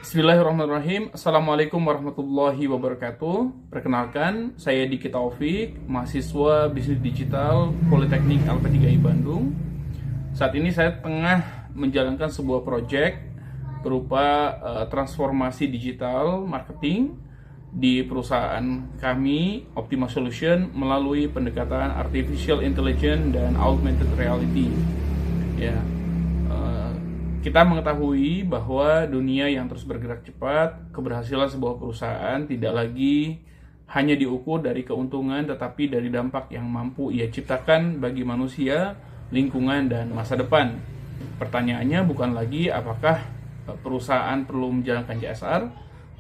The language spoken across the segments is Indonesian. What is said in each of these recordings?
Bismillahirrahmanirrahim. Assalamualaikum warahmatullahi wabarakatuh. Perkenalkan, saya Diki Taufik, mahasiswa Bisnis Digital Politeknik LP3I Bandung. Saat ini saya tengah menjalankan sebuah proyek berupa transformasi digital marketing di perusahaan kami, Optima Solution, melalui pendekatan Artificial Intelligence dan Augmented Reality. Ya, kita mengetahui bahwa dunia yang terus bergerak cepat, keberhasilan sebuah perusahaan tidak lagi hanya diukur dari keuntungan, tetapi dari dampak yang mampu ia ciptakan bagi manusia, lingkungan, dan masa depan. Pertanyaannya bukan lagi apakah perusahaan perlu menjalankan CSR,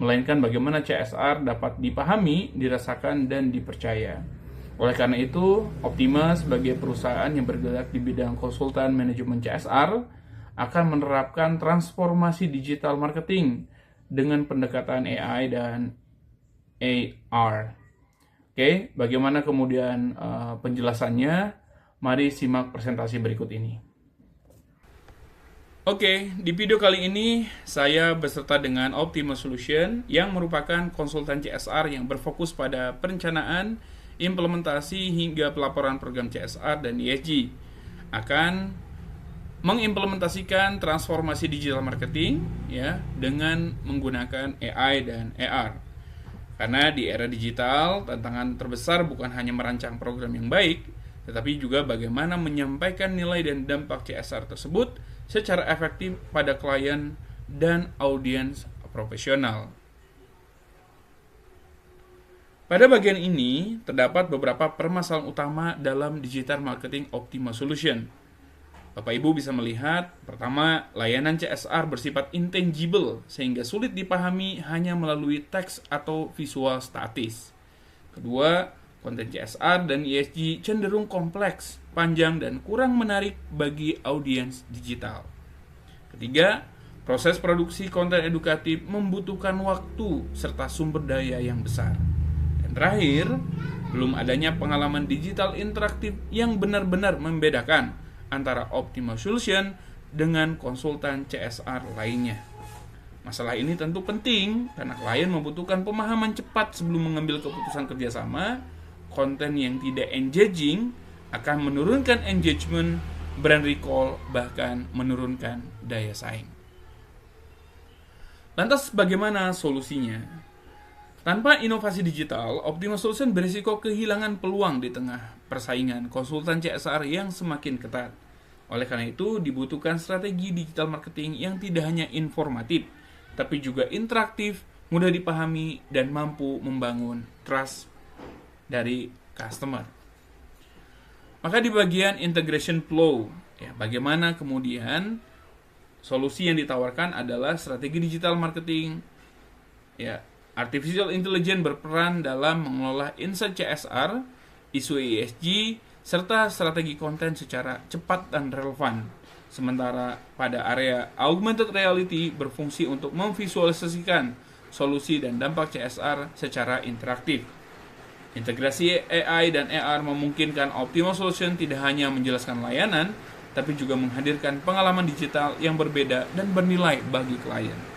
melainkan bagaimana CSR dapat dipahami, dirasakan, dan dipercaya. Oleh karena itu, Optima sebagai perusahaan yang bergerak di bidang konsultan manajemen CSR akan menerapkan transformasi digital marketing dengan pendekatan AI dan AR. Oke, bagaimana kemudian penjelasannya? Mari simak presentasi berikut ini. Oke, di video kali ini saya beserta dengan Optima Solution yang merupakan konsultan CSR yang berfokus pada perencanaan, implementasi hingga pelaporan program CSR dan ESG. Akan mengimplementasikan transformasi digital marketing ya dengan menggunakan AI dan AR. Karena di era digital, tantangan terbesar bukan hanya merancang program yang baik, tetapi juga bagaimana menyampaikan nilai dan dampak CSR tersebut secara efektif pada klien dan audiens profesional. Pada bagian ini terdapat beberapa permasalahan utama dalam digital marketing Optima Solution. Bapak Ibu bisa melihat, pertama, layanan CSR bersifat intangible sehingga sulit dipahami hanya melalui teks atau visual statis. Kedua, konten CSR dan ESG cenderung kompleks, panjang, dan kurang menarik bagi audiens digital. Ketiga, proses produksi konten edukatif membutuhkan waktu serta sumber daya yang besar. Dan terakhir, belum adanya pengalaman digital interaktif yang benar-benar membedakan antara Optima Solution dengan konsultan CSR lainnya. Masalah ini tentu penting karena klien membutuhkan pemahaman cepat sebelum mengambil keputusan kerjasama. Konten yang tidak engaging akan menurunkan engagement, brand recall, bahkan menurunkan daya saing. Lantas bagaimana solusinya? Tanpa inovasi digital, Optima Solution berisiko kehilangan peluang di tengah persaingan konsultan CSR yang semakin ketat. Oleh karena itu, dibutuhkan strategi digital marketing yang tidak hanya informatif, tapi juga interaktif, mudah dipahami, dan mampu membangun trust dari customer. Maka di bagian integration flow, ya, bagaimana kemudian solusi yang ditawarkan adalah strategi digital marketing, ya, Artificial Intelligence berperan dalam mengelola insight CSR, isu ESG, serta strategi konten secara cepat dan relevan. Sementara pada area Augmented Reality berfungsi untuk memvisualisasikan solusi dan dampak CSR secara interaktif. Integrasi AI dan AR memungkinkan Optima Solution tidak hanya menjelaskan layanan, tapi juga menghadirkan pengalaman digital yang berbeda dan bernilai bagi klien.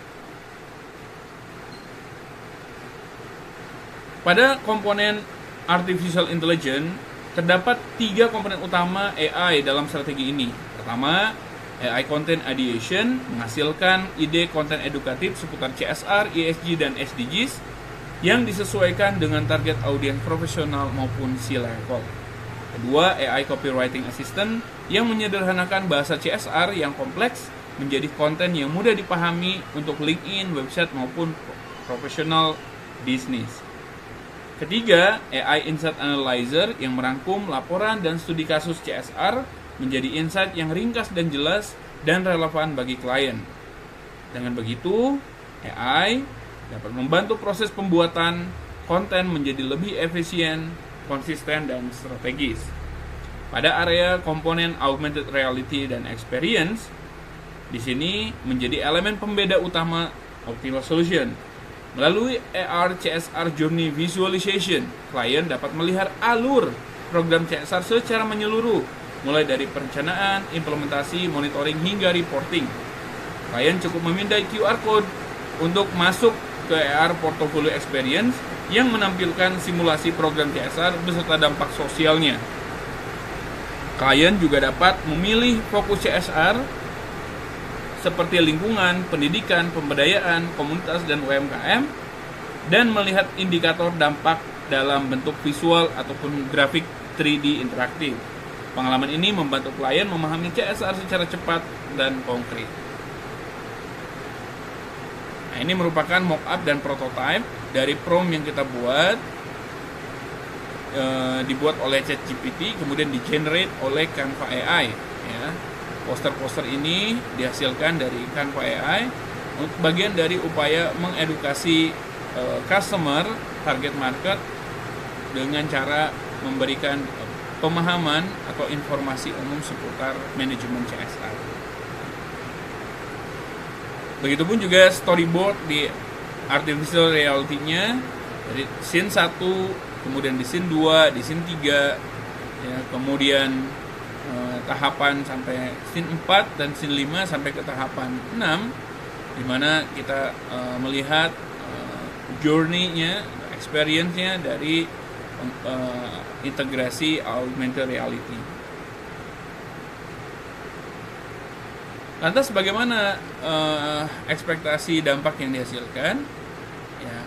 Pada komponen Artificial Intelligence, terdapat 3 komponen utama AI dalam strategi ini. Pertama, AI Content Ideation menghasilkan ide konten edukatif seputar CSR, ESG, dan SDGs yang disesuaikan dengan target audiens profesional maupun C-level. Kedua, AI Copywriting Assistant yang menyederhanakan bahasa CSR yang kompleks menjadi konten yang mudah dipahami untuk LinkedIn, website, maupun profesional bisnis. Ketiga, AI Insight Analyzer yang merangkum laporan dan studi kasus CSR menjadi insight yang ringkas dan jelas dan relevan bagi klien. Dengan begitu, AI dapat membantu proses pembuatan konten menjadi lebih efisien, konsisten, dan strategis. Pada area komponen Augmented Reality dan Experience, di sini menjadi elemen pembeda utama Optima Solution. Melalui AR CSR Journey Visualization, klien dapat melihat alur program CSR secara menyeluruh, mulai dari perencanaan, implementasi, monitoring, hingga reporting. Klien cukup memindai QR Code untuk masuk ke AR Portfolio Experience yang menampilkan simulasi program CSR beserta dampak sosialnya. Klien juga dapat memilih fokus CSR seperti lingkungan, pendidikan, pemberdayaan, komunitas, dan UMKM, dan melihat indikator dampak dalam bentuk visual ataupun grafik 3D interaktif. Pengalaman ini membantu klien memahami CSR secara cepat dan konkret. Nah, ini merupakan mock-up dan prototype dari prompt yang kita buat, dibuat oleh ChatGPT, kemudian di-generate oleh Canva AI. Ya. Poster-poster ini dihasilkan dari Canva AI untuk bagian dari upaya mengedukasi customer, target market, dengan cara memberikan pemahaman atau informasi umum seputar manajemen CSR. Begitupun juga storyboard di artificial reality-nya, dari scene 1, kemudian di scene 2, di scene 3, ya, kemudian tahapan sampai scene 4 dan scene 5 sampai ke tahapan 6, di mana kita melihat journey-nya, experience-nya dari integrasi augmented reality. Lantas bagaimana ekspektasi dampak yang dihasilkan? Ya,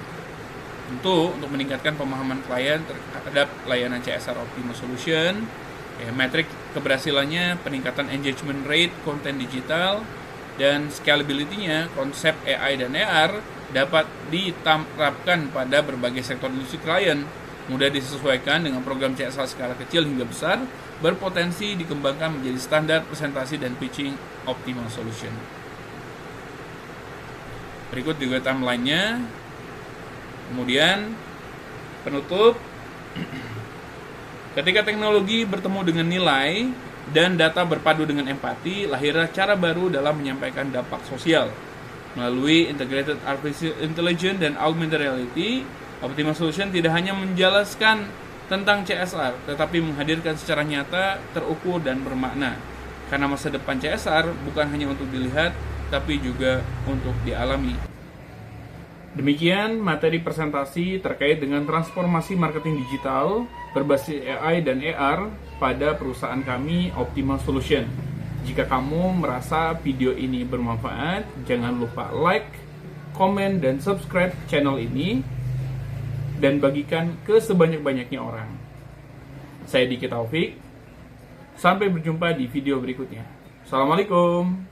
tentu untuk meningkatkan pemahaman klien terhadap layanan CSR Optima Solution, ya, metrik keberhasilannya peningkatan engagement rate konten digital, dan scalability-nya konsep AI dan AR dapat diterapkan pada berbagai sektor industri klien, mudah disesuaikan dengan program CSR skala kecil hingga besar, berpotensi dikembangkan menjadi standar presentasi dan pitching optimal solution. Berikut juga timeline-nya. Kemudian penutup, ketika teknologi bertemu dengan nilai dan data berpadu dengan empati, lahirlah cara baru dalam menyampaikan dampak sosial. Melalui integrated artificial intelligence dan augmented reality, Optima Solution tidak hanya menjelaskan tentang CSR, tetapi menghadirkan secara nyata, terukur, dan bermakna. Karena masa depan CSR bukan hanya untuk dilihat, tapi juga untuk dialami. Demikian materi presentasi terkait dengan transformasi marketing digital berbasis AI dan AR pada perusahaan kami, Optima Solution. Jika kamu merasa video ini bermanfaat, jangan lupa like, komen, dan subscribe channel ini, dan bagikan ke sebanyak-banyaknya orang. Saya Diki Taufik. Sampai berjumpa di video berikutnya. Assalamualaikum.